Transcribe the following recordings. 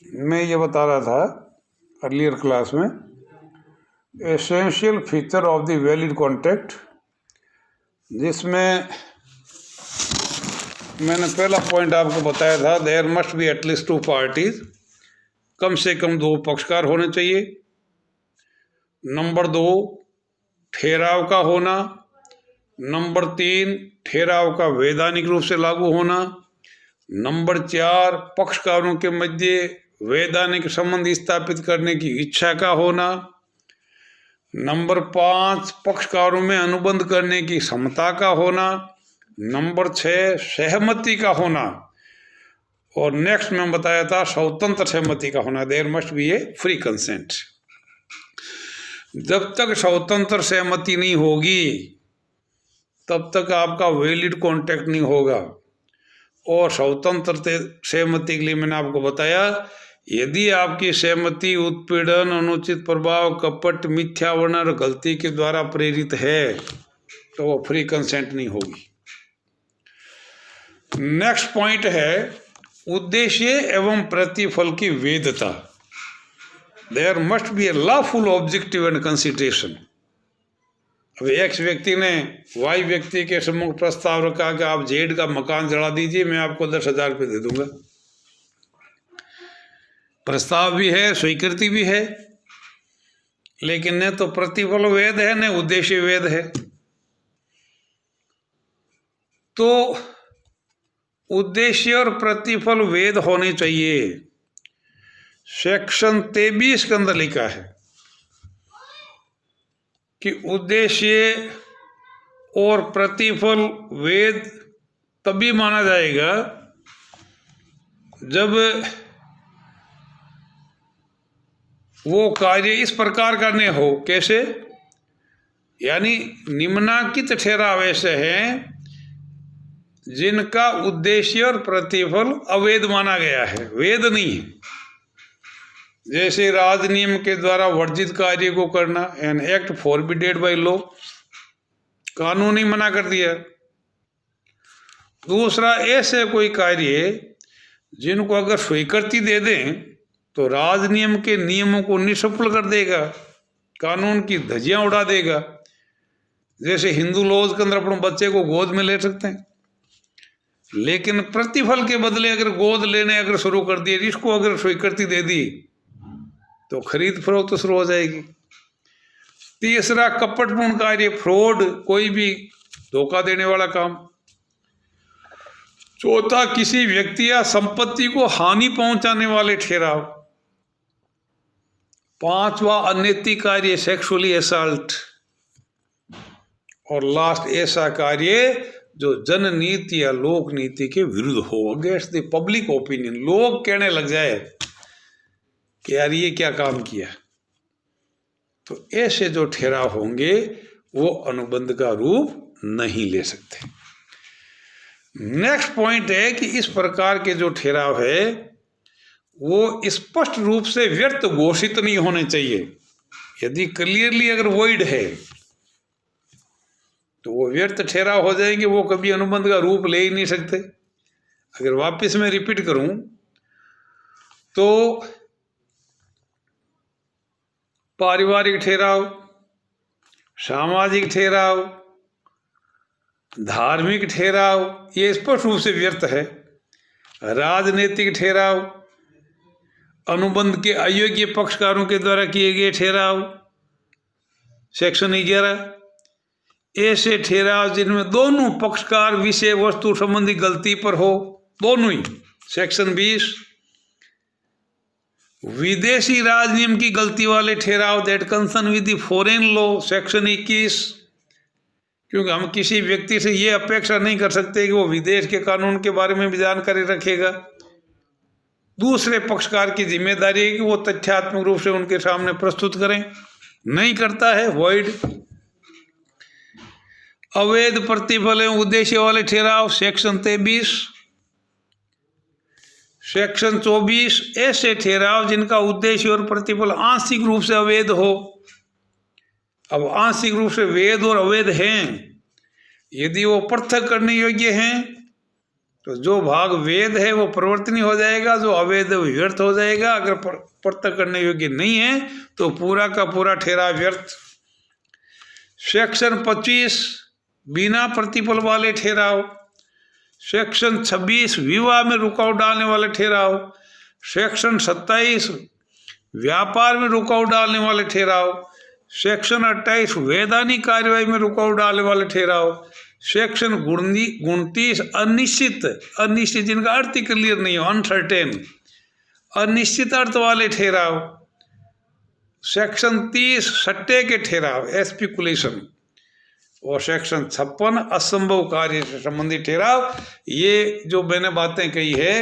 मैं ये बता रहा था अर्लियर क्लास में, essential feature of the valid contract, जिसमें मैंने पहला पॉइंट आपको बताया था, देयर मस्ट बी एटलीस्ट 2 पार्टीज, कम से कम 2 पक्षकार होने चाहिए। नंबर 2, ठहराव का होना। नंबर 3, ठहराव का वैधानिक रूप से लागू होना। नंबर 4, पक्षकारों के मध्य वैधानिक संबंध स्थापित करने की इच्छा का होना। नंबर 5, पक्षकारों में अनुबंध करने की क्षमता का होना। नंबर 6, सहमति का होना। और नेक्स्ट में बताया था स्वतंत्र सहमति का होना, there must be a free consent. जब तक स्वतंत्र सहमति नहीं होगी तब तक आपका वैलिड कॉन्ट्रैक्ट नहीं होगा। और स्वतंत्र सहमति के लिए मैंने आपको बताया, यदि आपकी सहमति उत्पीड़न, अनुचित प्रभाव, कपट, मिथ्या वर्णन और गलती के द्वारा प्रेरित है तो वो फ्री कंसेंट नहीं होगी। नेक्स्ट पॉइंट है उद्देश्य एवं प्रतिफल की वैधता। There must be a lawful objective and consideration. अब एक्स व्यक्ति ने वाई व्यक्ति के सम्मुख प्रस्ताव रखा कि आप जेड का मकान जला दीजिए, मैं आपको 10,000 रुपये दे दूंगा। प्रस्ताव भी है, स्वीकृति भी है, लेकिन न तो प्रतिफल वैध है न उद्देश्य वैध है। तो उद्देश्य और प्रतिफल वैध होने चाहिए। सेक्शन 23 के अंदर लिखा है कि उद्देश्य और प्रतिफल वैध तभी माना जाएगा जब वो कार्य इस प्रकार का न हो। कैसे? यानी निम्नांकित ठहराव ऐसे हैं जिनका उद्देश्य और प्रतिफल अवैध माना गया है, वैध नहीं है। जैसे राज नियम के द्वारा वर्जित कार्य को करना, एन एक्ट फॉरबिडेड बाय लॉ, कानून ही मना कर दिया। दूसरा, ऐसे कोई कार्य जिनको अगर स्वीकृति दे दें तो राज नियम के नियमों को निष्फल कर देगा, कानून की धज्जियां उड़ा देगा। जैसे हिंदू लॉज के अंदर अपने बच्चे को गोद में ले सकते हैं, लेकिन प्रतिफल के बदले अगर गोद लेने अगर शुरू कर दिए, इसको अगर स्वीकृति दे दी तो खरीद फरोख्त तो शुरू हो जाएगी। तीसरा, कपटपूर्ण कार्य, फ्रॉड, कोई भी धोखा देने वाला काम। चौथा, किसी व्यक्ति या संपत्ति को हानि पहुंचाने वाले ठहराव। पांचवा, अनैतिक कार्य, सेक्सुअली असॉल्ट। और लास्ट, ऐसा कार्य जो जननीति या लोक नीति के विरुद्ध हो, अगेंस्ट द पब्लिक ओपिनियन। लोग कहने लग जाए कि यार ये क्या काम किया, तो ऐसे जो ठहराव होंगे वो अनुबंध का रूप नहीं ले सकते। नेक्स्ट पॉइंट है कि इस प्रकार के जो ठहराव है वो स्पष्ट रूप से व्यर्थ घोषित नहीं होने चाहिए। यदि क्लियरली अगर वॉइड है तो वो व्यर्थ ठहराव हो जाएंगे, वो कभी अनुबंध का रूप ले ही नहीं सकते। अगर वापस मैं रिपीट करूं तो पारिवारिक ठहराव, सामाजिक ठहराव, धार्मिक ठहराव, ये स्पष्ट रूप से व्यर्थ है। राजनीतिक ठहराव, अनुबंध के अयोग्य पक्षकारों के द्वारा किए गए ठहराव, सेक्शन 11। ऐसे ठहराव जिनमें दोनों पक्षकार विषय वस्तु संबंधी गलती पर हो, दोनों ही, सेक्शन 20। विदेशी राज नियम की गलती वाले ठहराव, that concern with the foreign law, section 21। क्योंकि हम किसी व्यक्ति से ये अपेक्षा नहीं कर सकते कि वो विदेश के कानून के बारे में भी जानकारी रखेगा। दूसरे पक्षकार की जिम्मेदारी है कि वो तथ्यात्मक रूप से उनके सामने प्रस्तुत करें, नहीं करता है, वॉइड। अवैध प्रतिफल एवं उद्देश्य वाले ठहराव, सेक्शन 23। सेक्शन 24, ऐसे ठहराव जिनका उद्देश्य और प्रतिफल आंशिक रूप से अवैध हो। अब आंशिक रूप से वैध और अवैध हैं, यदि वो पृथक करने योग्य हैं तो जो भाग वेद है वो प्रवर्तनीय हो जाएगा, जो अवेद है वो व्यर्थ हो जाएगा। अगर प्रत्यक्ष करने योग्य नहीं है तो पूरा का पूरा ठहराव व्यर्थ। सेक्शन 25 बिना प्रतिफल वाले ठहराव। सेक्शन 26 विवाह में रुकावट डालने वाले ठहराव। सेक्शन 27 व्यापार में रुकावट डालने वाले ठहराव। सेक्शन 28 वैधानिक कार्यवाही में रुकावट डालने वाले ठहराव। सेक्शन 29 अनिश्चित जिनका अर्थ ही क्लियर नहीं हो, अनसर्टेन, अनिश्चित अर्थ वाले ठहराव। सेक्शन 30 सट्टे के ठहराव, स्पेकुलेशन। और सेक्शन 56 असंभव कार्य से संबंधित ठहराव। ये जो मैंने बातें कही है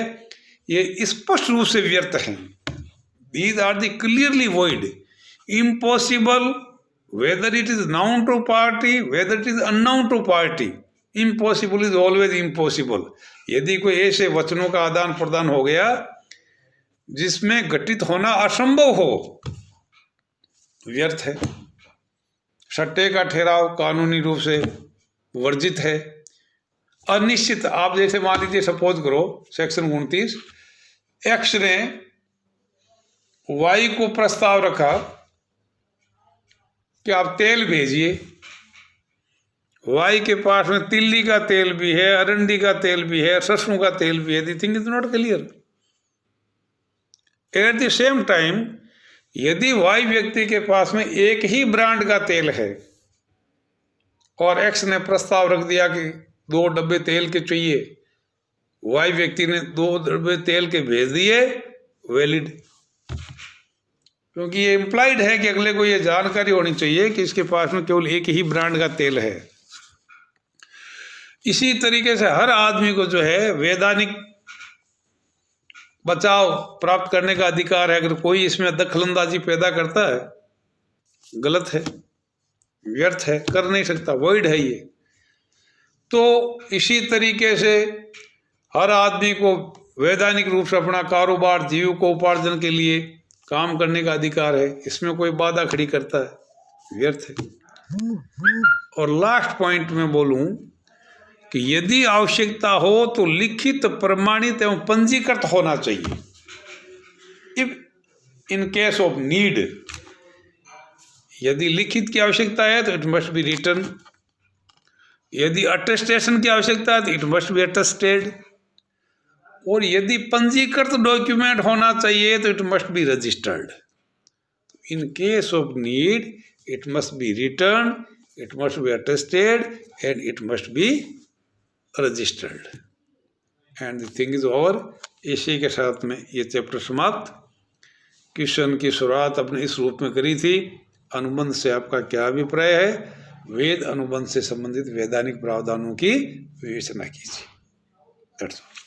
ये स्पष्ट रूप से व्यर्थ हैं। These are the clearly void, impossible, whether it is known to party, whether it is unknown to party. Impossible is always impossible. यदि कोई ऐसे वचनों का आदान प्रदान हो गया जिसमें घटित होना असंभव हो, व्यर्थ है। सट्टे का ठहराव कानूनी रूप से वर्जित है। अनिश्चित, आप जैसे मान लीजिए, सपोज करो सेक्शन 29, एक्स ने वाई को प्रस्ताव रखा कि आप तेल भेजिए। वाई के पास में तिल्ली का तेल भी है, अरंडी का तेल भी है, सरसों का तेल भी है। The thing is not clear. At the same time यदि वाई व्यक्ति के पास में एक ही ब्रांड का तेल है और एक्स ने प्रस्ताव रख दिया कि 2 डब्बे तेल के चाहिए, वाई व्यक्ति ने 2 डब्बे तेल के भेज दिए, वैलिड, क्योंकि ये इम्प्लाइड है कि अगले को ये जानकारी होनी चाहिए कि इसके पास में केवल एक ही ब्रांड का तेल है। इसी तरीके से हर आदमी को जो है वैधानिक बचाव प्राप्त करने का अधिकार है। अगर कोई इसमें दखलंदाजी पैदा करता है, गलत है, व्यर्थ है, कर नहीं सकता, वॉइड है ये। तो इसी तरीके से हर आदमी को वैधानिक रूप से अपना कारोबार, जीविकोपार्जन के लिए काम करने का अधिकार है। इसमें कोई बाधा खड़ी करता है, व्यर्थ है। और लास्ट पॉइंट में बोलूं कि यदि आवश्यकता हो तो लिखित, प्रमाणित एवं पंजीकृत होना चाहिए। If in case of need, यदि लिखित की आवश्यकता है तो इट मस्ट बी रिटन। यदि अटेस्टेशन की आवश्यकता है तो इट मस्ट बी अटेस्टेड। और यदि पंजीकृत डॉक्यूमेंट होना चाहिए तो it must be registered. In case of need it must be return, it must be attested and it must be registered. And the thing is over. इसी के साथ में ये चैप्टर समाप्त। क्वेश्चन की शुरुआत अपने इस रूप में करी थी, अनुबंध से आपका क्या अभिप्राय है? वेद अनुबंध से संबंधित वैधानिक प्रावधानों की विवेचना कीजिए। That's all.